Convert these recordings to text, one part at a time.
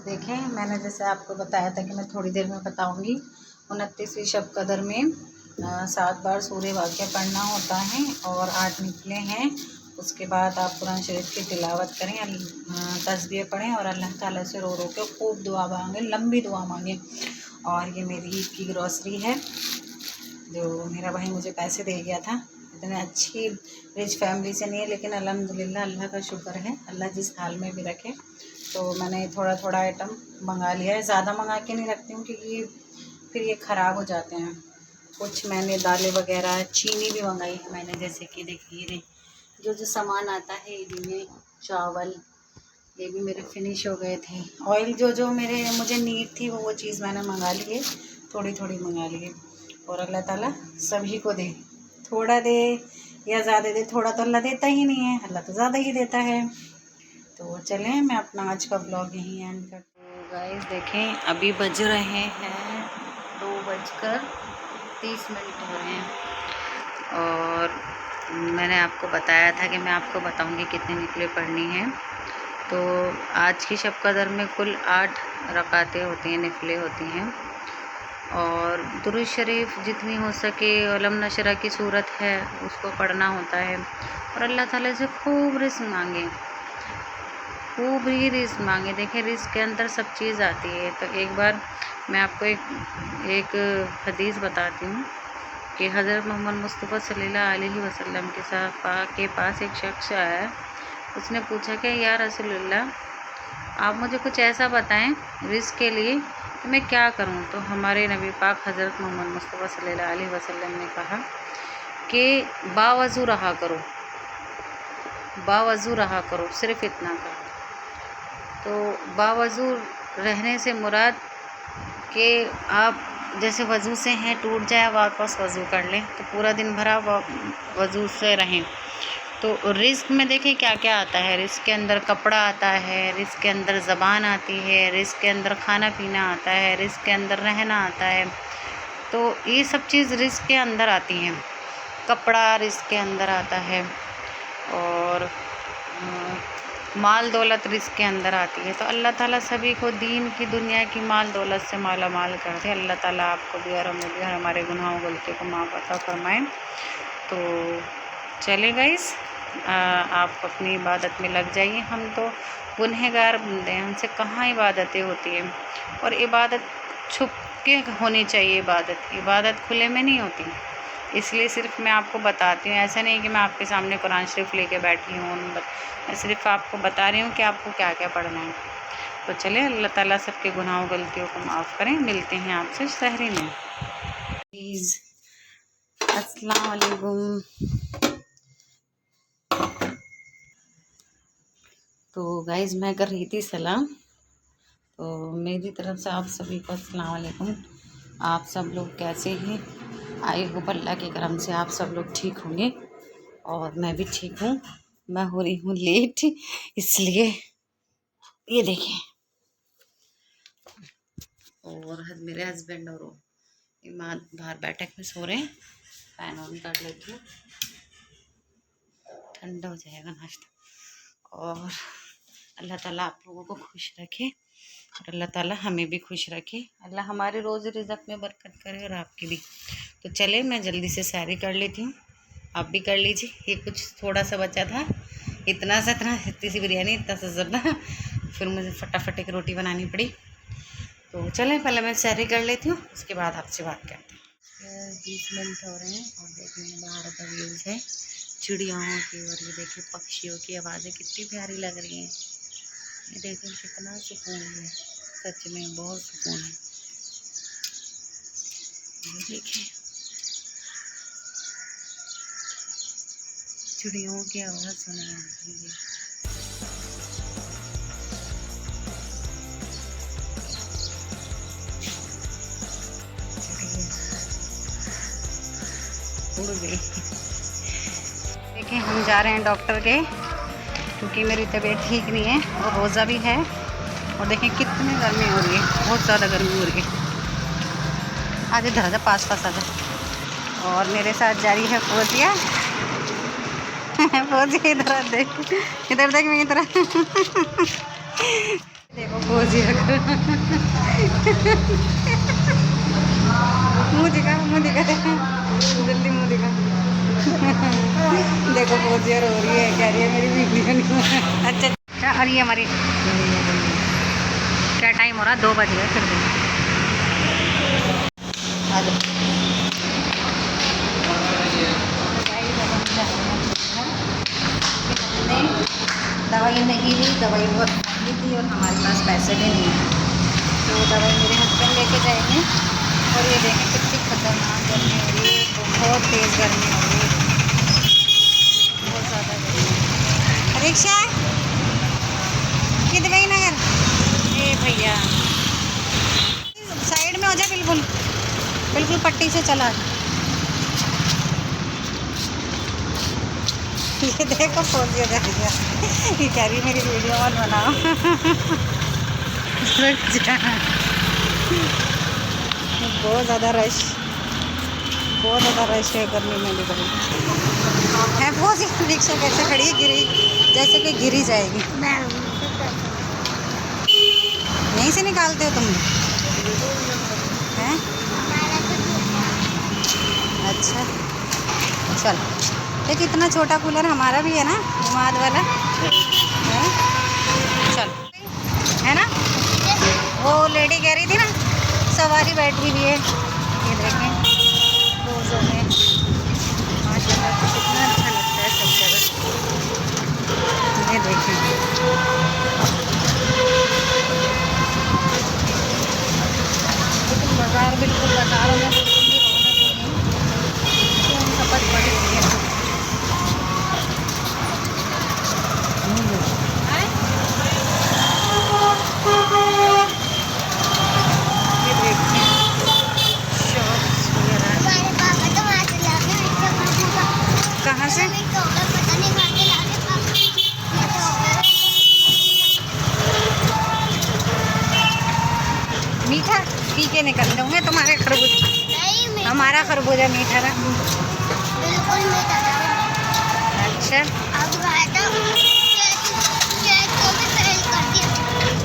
देखें, मैंने जैसे आपको बताया था कि मैं थोड़ी देर में बताऊंगी। 29वीं शब कदर में 7 बार सूर्य वाक़या पढ़ना होता है और 8 निकले हैं। उसके बाद आप कुरान शरीफ की तिलावत करें, तस्बीह पढ़ें और अल्लाह ताला से रो रो के खूब दुआ मांगें, लंबी दुआ मांगें। और ये मेरी ईद की ग्रॉसरी है जो मेरा भाई मुझे पैसे दे गया था। इतने अच्छी रिच फैमिली से नहीं है, लेकिन अल्हम्दुलिल्लाह अल्लाह का शुक्र है, अल्लाह जिस हाल में भी रखे। तो मैंने थोड़ा थोड़ा आइटम मंगा लिया है, ज़्यादा मंगा के नहीं रखती हूँ क्योंकि फिर ये ख़राब हो जाते हैं। कुछ मैंने दालें वगैरह, चीनी भी मंगाई है मैंने, जैसे कि देखिए जो सामान आता है ईदी में, चावल ये भी मेरे फिनिश हो गए थे। ऑयल जो मुझे नीड थी वो चीज़ मैंने मंगा ली है, थोड़ी थोड़ी मंगा ली है। और अल्लाह ताला सभी को दे, थोड़ा दे या ज़्यादा दे, थोड़ा तो अल्लाह देता ही नहीं है, अल्लाह तो ज़्यादा ही देता है। तो चलें, मैं अपना आज का ब्लॉग यहीं एंड कर। तो गाइस देखें, अभी बज रहे हैं 2:30 हो रहे हैं और मैंने आपको बताया था कि मैं आपको बताऊंगी कितनी निकले पढ़नी है। तो आज की शब कदर में कुल 8 रकातें होती हैं, निफले होती हैं। और दुरूद शरीफ जितनी हो सके, अलम नशरा की सूरत है उसको पढ़ना होता है और अल्लाह ताला से खूब रिज़्क़ मांगे, खूब ही रिज़्क़ मांगे। देखें, रिज़्क़ के अंदर सब चीज़ आती है। तो एक बार मैं आपको एक हदीस बताती हूँ कि हज़रत मोहम्मद मुस्तफ़ा सल्लल्लाहु अलैहि वसल्लम के पास एक शख्स आया। उसने पूछा कि या रसूलल्लाह, आप मुझे कुछ ऐसा बताएं रिज़्क़ के लिए कि मैं क्या करूं। तो हमारे नबी पाक हज़रत मोहम्मद मुस्तफ़ा सल्लल्लाहु अलैहि वसल्लम ने कहा कि बावज़ू रहा करो, बावज़ू रहा करो, सिर्फ़ इतना का। तो बावज़ू रहने से मुराद कि आप जैसे वज़ू से हैं, टूट जाए वापस वज़ू कर लें, तो पूरा दिन भर आप वज़ू से रहें। तो रिज़्क़ में देखिए क्या क्या आता है। रिज़्क़ के अंदर कपड़ा आता है, रिज़्क़ के अंदर ज़बान आती है, रिज़्क़ के अंदर खाना पीना आता है, रिज़्क़ के अंदर रहना आता है। तो ये सब चीज़ रिज़्क़ के अंदर आती हैं। कपड़ा रिज़्क़ के अंदर आता है और माल दौलत रिज़्क़ के अंदर आती है। तो अल्लाह ताला सभी को दीन की, दुनिया की माल दौलत से माला माल कर दे। अल्लाह ताला आपको भी और हमें भी हमारे गुनाहों गलतियों को माफ़ अता फरमाएं। तो चले गाइस, आप अपनी इबादत में लग जाइए। हम तो गुनहगार बंदे हैं, हमसे कहाँ इबादतें होती हैं। और इबादत छुप के होनी चाहिए, इबादत खुले में नहीं होती। इसलिए सिर्फ मैं आपको बताती हूँ, ऐसा नहीं कि मैं आपके सामने कुरान शरीफ लेके बैठी हूँ। मैं सिर्फ आपको बता रही हूँ कि आपको क्या क्या पढ़ना है। तो चले, अल्लाह ताला सबके गुनाहों गलतियों को माफ़ करें। मिलते हैं आपसे सहरी में। प्लीज़, अस्सलाम वालेकुम। तो गाइज़, मैं कर रही थी सलाम, तो मेरी तरफ से आप सभी को अस्सलाम वालेकुम। आप सब लोग कैसे हैं? आई होप अल्लाह के करम से आप सब लोग ठीक होंगे और मैं भी ठीक हूँ। मैं हो रही हूँ लेट, इसलिए ये देखें। और मेरे हस्बैंड और ईमान बाहर बैठक में सो रहे हैं। फैन ऑन कर लेती हूँ, ठंडा हो जाएगा नाश्ता। और अल्लाह ताला आप लोगों को खुश रखे और अल्लाह ताला हमें भी खुश रखे। अल्लाह हमारे रोज़ रिज़्क़ में बरकत करे और आपकी भी। तो चले, मैं जल्दी से सैरी कर लेती हूँ, आप भी कर लीजिए। ये कुछ थोड़ा सा बचा था, इतना सी बिरयानी, इतना सा ज़्यादा, फिर मुझे फटाफट एक रोटी बनानी पड़ी। तो चलें, पहले मैं सैरी कर लेती हूँ, उसके बाद आपसे बात करते हैं। 20 मिनट हो रहे हैं और देखिए बाहर का व्यूज़ है चिड़ियाओं की, और ये देखिए पक्षियों की आवाज़ें कितनी प्यारी लग रही हैं। ये देखिए कितना सुकून है, सच में बहुत सुकून है। ये देखिए चिड़ियों की आवाज़ सुने हैं। उड़ गई। देखिए, हम जा रहे हैं डॉक्टर के, क्योंकि मेरी तबीयत ठीक नहीं है और रोज़ा भी है। और देखें कितनी गर्मी हो रही है, बहुत ज़्यादा गर्मी हो रही है। आज इधर आ जा, पास आ जा। और मेरे साथ जा रही है फौजिया। फौजिया इधर देख, इधर देख, मैं इधर देखो फौजी मुँह दिखा जल्दी मुँह दिखा। देखो फौजिया रो रही है, कह रही है मेरी वीडियो नहीं। अच्छा और ये हमारी क्या टाइम हो रहा है, 2 बज गए फिर भी। दवाई नहीं ली, दवाई बहुत महंगी थी और हमारे पास पैसे भी नहीं हैं, तो दवाई मेरे हस्बैंड लेके जाएंगे। और ये देखें कितनी खतरनाक गर्मी हो रही है, बहुत तेज़ गर्मी हो रही है, बहुत ज़्यादा गर्मी। रिक्शा कि दवाई नगर, ए भैया साइड में हो जाए, बिल्कुल बिल्कुल पट्टी से चला। ये देखो फौजी हो गया, ये कह रही मेरी वीडियो मत बनाओ। बहुत ज़्यादा रश है गर्मी में भी बड़ी है। फौजी रिक्शा कैसे खड़ी गिरी, जैसे कि गिरी जाएगी। यहीं से निकालते हो तुम हैं? अच्छा चल, एक इतना छोटा कूलर हमारा भी है ना, उमाद वाला है। चल है ना, वो लेडी कह रही थी ना सवारी बैठी हुई है। ये देखें रोज़ों में माशाल्लाह कितना अच्छा लगता है सब जगह। ये देखें लेकिन बाज़ार बिल्कुल बाज़ारों में बिल्कुल भी रौनक नहीं, खपत पड़ी हुई है। कहाँ से? मीठा पी के निकल दूँगे तुम्हारे खरबूज। हमारा खरबूजा मीठा था, बिल्कुल मीठा था। अच्छा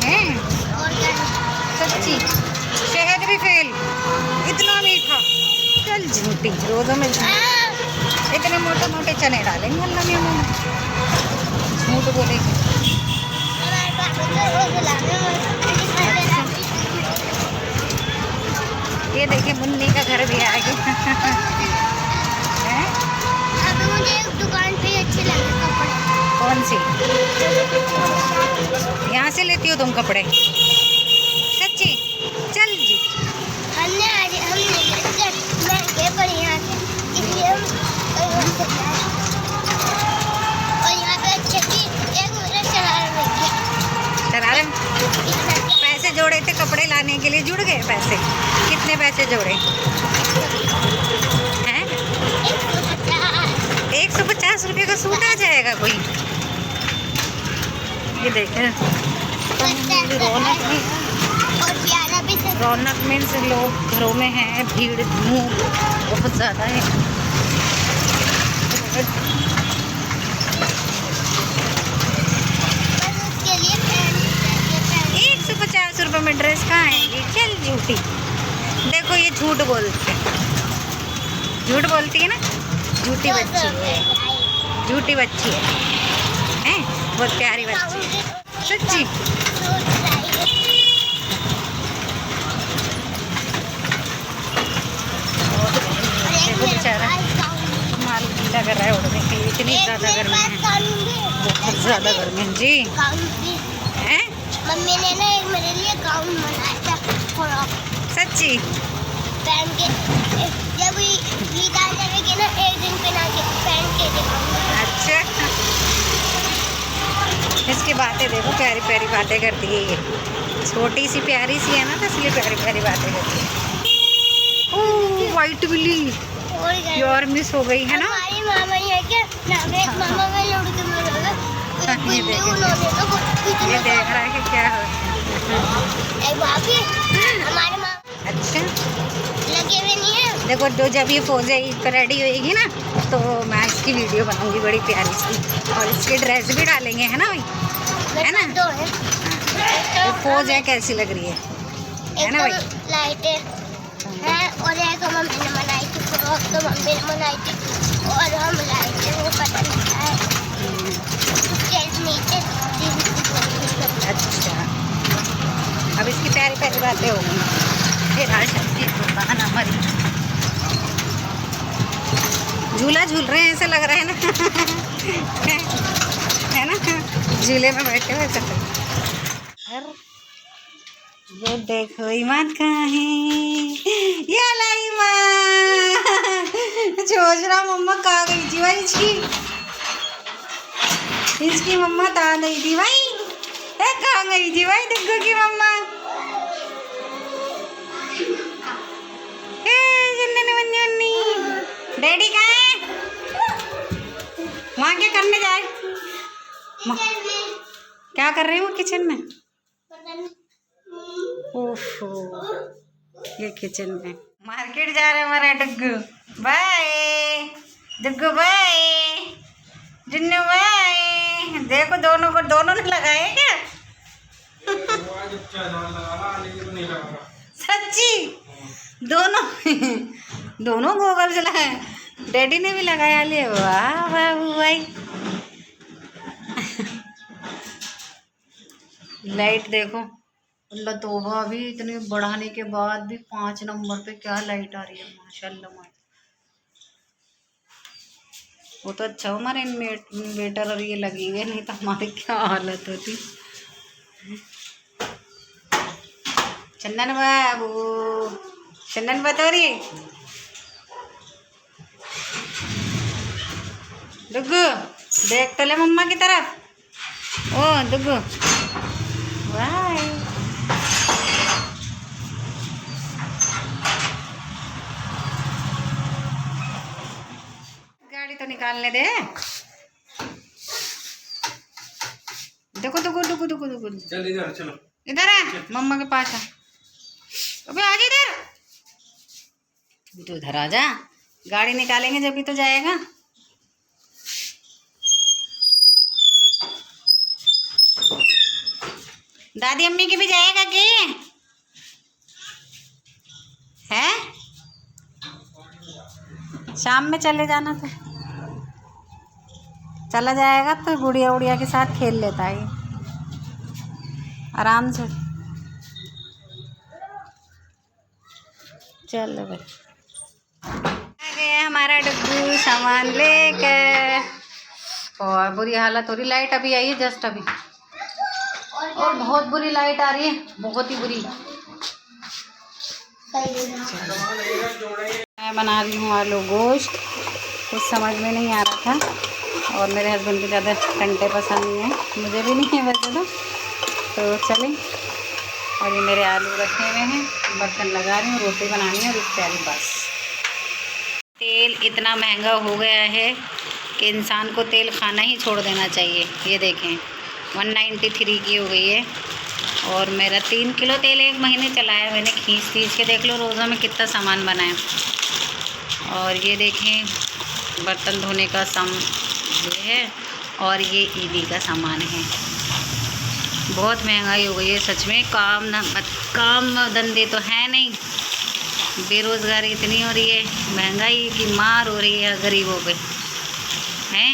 हैं, सच्ची शहद भी फेल, इतना मीठा। चल झूठी, रोज़ों में इतने मोटे मोटे चने डालेंगे अल्लाह ने मुँह में, झूठ बोलेगी। ये देखिए मुन्नी का घर भी आ गया। अभी मुझे एक दुकान पे अच्छे लगे कपड़े। कौन सी? यहाँ से लेती हो तुम कपड़े? सच्ची? चल जी, हमने महंगे पड़े यहाँ से, इसलिए हम और यहाँ पे अच्छे की एक मुझे शरारा पैसे जोड़े थे कपड़े लाने के लिए, जुड़ गए पैसे? कितने पैसे जोड़े हैं? 150 रुपये का सूट आ जाएगा कोई। ये देखें रौनक में, और प्यारा भी से रौनक में से लोग घरों में हैं, भीड़ धूम बहुत ज़्यादा है। 150 रुपये में ड्रेस कहाँ आएगी? चल झूठी, देखो ये झूठ बोलती है ना, झूठी बच्ची है, झूठी बच्ची है, बहुत प्यारी बच्ची है सच्ची। देखो बेचारा माल गीला कर रहा है उड़ने के लिए, इतनी ज़्यादा गर्मी है, बहुत ज़्यादा गर्मी है जी। हैं मम्मी ने ना एक मेरे लिए गाउन बनाया था, फ्रॉक सच्ची पहन के, जब ईद आ जाएगी ना एक दिन पहन के दिखाऊंगा। अच्छा इसकी बातें देखो, प्यारी प्यारी बातें करती है ये, छोटी सी प्यारी सी है ना, तो इसलिए प्यारी प्यारी बातें करती है। ओह वाइट बिल्ली यार मिस हो गई है ना। हमारी मामा है क्या ना, एक मामा में लड़के में ये देख रहा है कि क्या हो। हमारे माँ अच्छा लगे हुए नहीं है। देखो जो जब ये फौजे ईद पर रेडी होएगी ना, तो मैं इसकी वीडियो बनाऊंगी बड़ी प्यारी सी, और इसकी ड्रेस भी डालेंगे है ना भाई, है ना। ये पोज है कैसी लग रही है ना भाई? लाइट है। और एक मम्मी ने बनाई थी फ्रॉक, तो मम्मी ने बनाई थी और हम लाए थे वो पता नहीं है। अच्छा, अब इसकी पहली पहली बातें होंगी, फिर आज सबकी दुकान हमारी। झूला झूल रहे हैं ऐसा लग रहा है ना है ना, झूले में बैठे हुए सब। ये देखो ईमान कहाँ है, ये ला ईमान सोच रहा मम्मा कहाँ गई थी भाई इसकी मम्मा कहाँ गई थी भाई, कहाँ गई थी भाई दुग्गू की मम्मा। डैडी कहाँ है, वहाँ क्या करने जाए, क्या कर रहे हैं वो किचन में? ओफो, ये किचन में। मार्केट जा रहे हैं हमारा Duggu. Bye Duggu, bye Junnu, bye. देखो दोनों ने लगाए क्या सच्ची, दोनों गोगल लगाए, डैडी ने भी लगाया। ले वाह बाबू भाई लाइट देखो, अल्लाह तौबा, भी इतने बढ़ाने के बाद भी 5 नंबर पे क्या लाइट आ रही है माशाल्लाह। वो तो अच्छा हमारे इन्वेटर और ये लगी हुई, नहीं तो हमारी क्या हालत होती। चंदन बाबू, चंदन बतौरी, दुग्गू देख तो ले मम्मा की तरफ। ओ दुग्गू बाय। गाड़ी तो निकालने दे। देखो दुगु चल इधर, चलो इधर है, मम्मा के पास है। अबे आ जा इधर, तो इधर आ जा, गाड़ी निकालेंगे जब भी तो जाएगा। दादी अम्मी की भी जाएगा कि है, शाम में चले जाना तो चला जाएगा, तो गुड़िया उड़िया के साथ खेल लेता है आराम से। चलो भाई, आ गया हमारा डुग्गू सामान लेकर। और बुरी हालत हो रही, लाइट अभी आई है जस्ट अभी, और बहुत बुरी लाइट आ रही है, बहुत ही बुरी। मैं बना रही हूँ आलू गोश्त, कुछ समझ में नहीं आ रहा था, और मेरे हस्बैंड को ज़्यादा टंटे पसंद नहीं है, मुझे भी नहीं है वैसे तो चलें। और ये मेरे आलू रखे हुए हैं, बर्तन लगा रही हूँ, रोटी बनानी है और इस तैयारी बस। तेल इतना महंगा हो गया है कि इंसान को तेल खाना ही छोड़ देना चाहिए। ये देखें 193 की हो गई है, और मेरा 3 किलो तेल एक महीने चला है मैंने, खींच के देख लो रोज़ा में कितना सामान बना है। और ये देखें बर्तन धोने का ये है, और ये ईदी का सामान है। बहुत महंगाई हो गई है सच में, काम धंधे तो है नहीं, बेरोज़गारी इतनी हो रही है, महंगाई की मार हो रही है गरीबों पे हैं।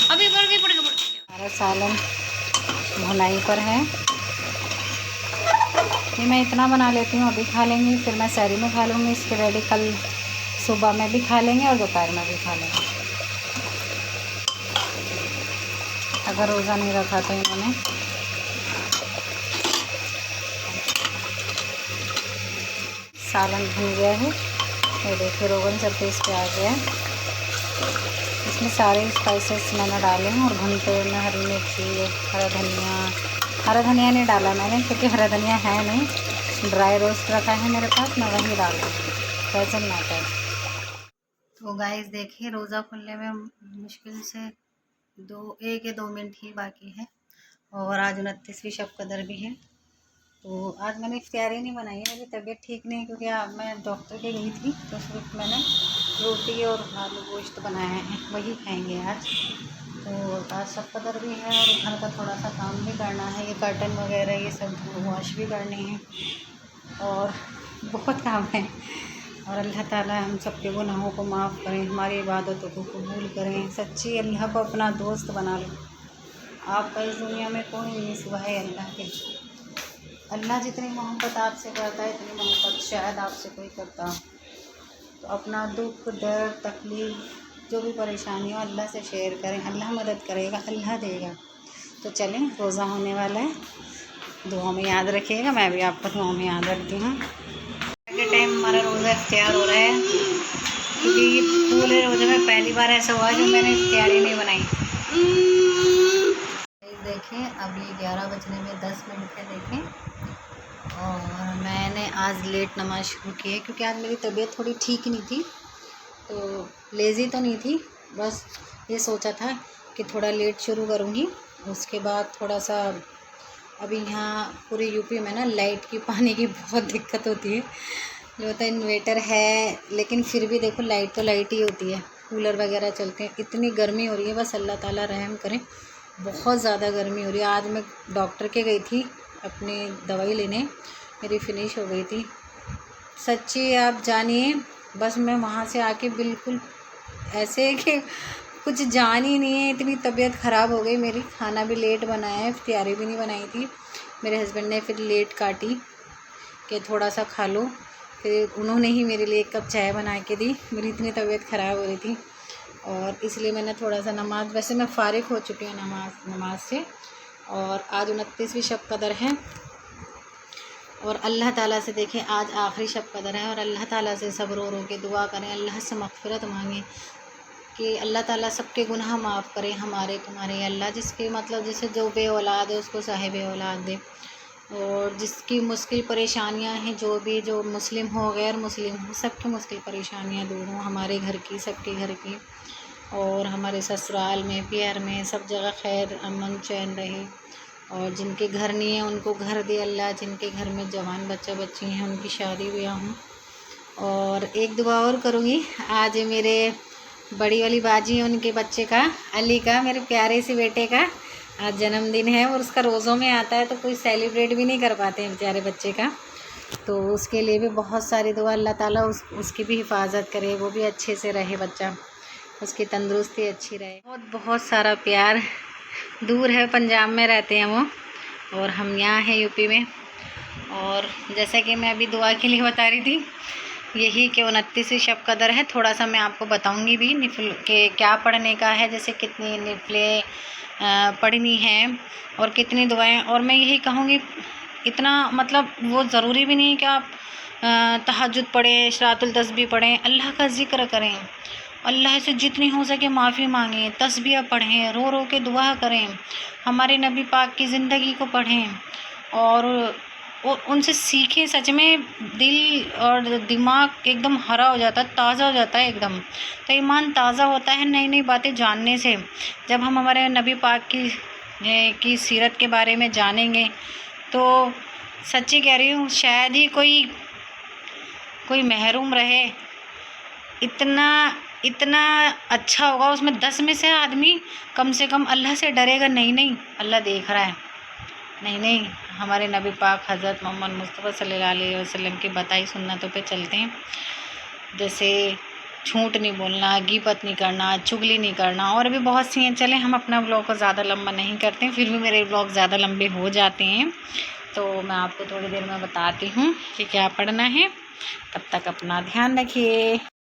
अभी बढ़ गई हमारा सालन भुनाई पर है। ये मैं इतना बना लेती हूँ, अभी खा लेंगे, फिर मैं सहरी में खा लूँगी, इसके रेडी कल सुबह में भी खा लेंगे और दोपहर में भी खा लेंगे। अगर रोज़ा नहीं रखा तो इन्होंने। सालन भुन गया है, ये देखिए रोगन सब इस पे आ गया है। इसमें सारे स्पाइसेस मैंने डाले हैं, और भुनते हुए मैं हरी मिर्ची, हरा धनिया नहीं डाला मैंने, क्योंकि हरा धनिया है नहीं, ड्राई रोस्ट रखा है मेरे पास, मैं वही डाल दूँगी, डजंट मैटर। तो गाइस देखिए रोज़ा खुलने में मुश्किल से 1 या 2 मिनट ही बाकी है, और आज 29वीं शब कदर भी है। तो आज मैंने इफ्तारी नहीं बनाई है, मेरी तबीयत ठीक नहीं, क्योंकि मैं डॉक्टर के गई थी, तो सिर्फ मैंने रोटी और आलू गोश्त बनाया है, वही खाएंगे आज। तो आज शब कदर भी है और घर का थोड़ा सा काम भी करना है, ये कर्टन वगैरह ये सब वॉश भी करने हैं और बहुत काम है। और अल्लाह ताला हम सबके गुनाहों को माफ़ करें, हमारी इबादतों को कबूल करें। सच्ची अल्लाह को अपना दोस्त बना लो। आपका इस दुनिया में कोई नहीं सिवाय अल्लाह के। अल्लाह जितनी मोहब्बत आपसे करता है इतनी मोहब्बत शायद आपसे कोई करता हो। तो अपना दुख दर्द तकलीफ़ जो भी परेशानी हो अल्लाह से शेयर करें, अल्लाह मदद करेगा, अल्लाह देगा। तो चलें, रोज़ा होने वाला है, दुआ में याद रखिएगा, मैं भी आपको दुआ में याद रखती हूँ। के टाइम हमारा रोज़ा इफ्तियार हो रहा है क्योंकि ये पूरे रोज़े में पहली बार ऐसा हुआ जो मैंने इफ्तियारी नहीं बनाई। देखें अभी 11 बजने में 10 मिनट है देखें। और मैंने आज लेट नमाज शुरू की है क्योंकि आज मेरी तबीयत थोड़ी ठीक नहीं थी, तो लेज़ी तो नहीं थी, बस ये सोचा था कि थोड़ा लेट शुरू करूँगी। उसके बाद थोड़ा सा अभी यहाँ पूरे यूपी में ना लाइट की पानी की बहुत दिक्कत होती है। जो होता है इन्वेटर है लेकिन फिर भी देखो लाइट तो लाइट ही होती है, कूलर वगैरह चलते हैं। इतनी गर्मी हो रही है, बस अल्लाह ताला रहम करें, बहुत ज़्यादा गर्मी हो रही है। आज मैं डॉक्टर के गई थी अपनी दवाई लेने, मेरी फिनिश हो गई थी। सच्ची आप जानिए, बस मैं वहाँ से आके बिल्कुल ऐसे कि कुछ जान ही नहीं है, इतनी तबीयत ख़राब हो गई मेरी। खाना भी लेट बनाया है, इफ्तियारी भी नहीं बनाई थी। मेरे हस्बैंड ने फिर लेट काटी कि थोड़ा सा खा लो, फिर उन्होंने ही मेरे लिए 1 कप चाय बना के दी। मेरी इतनी तबीयत ख़राब हो रही थी और इसलिए मैंने थोड़ा सा नमाज, वैसे मैं फ़ारिग हो चुकी हूँ नमाज से। और आज 29वीं शब कदर है और अल्लाह ताला से देखें आज आखिरी शब कदर है और अल्लाह ताला से सब रो रो के दुआ करें, अल्लाह से मग़फ़िरत मांगें कि अल्लाह ताला सबके गुनाह माफ़ करे, हमारे तुम्हारे। अल्लाह जिसके मतलब जैसे जो बे औलाद है उसको साहिब औलाद दे, और जिसकी मुश्किल परेशानियां हैं, जो मुस्लिम हो गैर मुस्लिम हो, सबकी मुश्किल परेशानियां दूर हों, हमारे घर की, सबके घर की, और हमारे ससुराल में प्यार में सब जगह खैर अमन चैन रहे। और जिनके घर नहीं है उनको घर दे अल्लाह, जिनके घर में जवान बच्चा बच्ची हैं उनकी शादी ब्याह हों। और एक दुआ और करूँगी, आज मेरे बड़ी वाली बाजी है, उनके बच्चे का, अली का, मेरे प्यारे से बेटे का आज जन्मदिन है और उसका रोज़ों में आता है तो कोई सेलिब्रेट भी नहीं कर पाते हैं बेचारे बच्चे का। तो उसके लिए भी बहुत सारी दुआ, अल्लाह ताला उसकी भी हिफाजत करे, वो भी अच्छे से रहे बच्चा, उसकी तंदुरुस्ती अच्छी रहे। बहुत बहुत सारा प्यार। दूर है, पंजाब में रहते हैं वो और हम यहाँ हैं यूपी में। और जैसा कि मैं अभी दुआ के लिए बता रही थी यही कि 29वीं शब कदर है। थोड़ा सा मैं आपको बताऊंगी भी निफल के क्या पढ़ने का है, जैसे कितनी निफलें पढ़नी हैं और कितनी दुआएं। और मैं यही कहूँगी इतना मतलब वो ज़रूरी भी नहीं कि आप तहज्जुद पढ़ें, शरातुल तस्बीह पढ़ें, अल्लाह का ज़िक्र करें, अल्लाह से जितनी हो सके माफ़ी मांगें, तस्बीह पढ़ें, रो रो के दुआ करें, हमारे नबी पाक की ज़िंदगी को पढ़ें और उनसे सीखें। सच में दिल और दिमाग एकदम हरा हो जाता है, ताज़ा हो जाता है एकदम। तो ईमान ताज़ा होता है नई नई बातें जानने से। जब हम हमारे नबी पाक की सीरत के बारे में जानेंगे तो सच्ची कह रही हूँ शायद ही कोई महरूम रहे। इतना अच्छा होगा उसमें 10 में से आदमी कम से कम अल्लाह से डरेगा। नहीं अल्लाह देख रहा है, नहीं हमारे नबी पाक हज़रत मोहम्मद मुस्तफ़ा सल्लल्लाहु अलैहि वसल्लम की बताई सुन्नतों पे चलते हैं। जैसे झूठ नहीं बोलना, गीबत नहीं करना, चुगली नहीं करना, और भी बहुत सी हैं। चलें हम अपना ब्लॉग को ज़्यादा लंबा नहीं करते हैं, फिर भी मेरे ब्लॉग ज़्यादा लंबे हो जाते हैं तो मैं आपको थोड़ी देर में बताती हूँ कि क्या पढ़ना है। तब तक अपना ध्यान रखिए।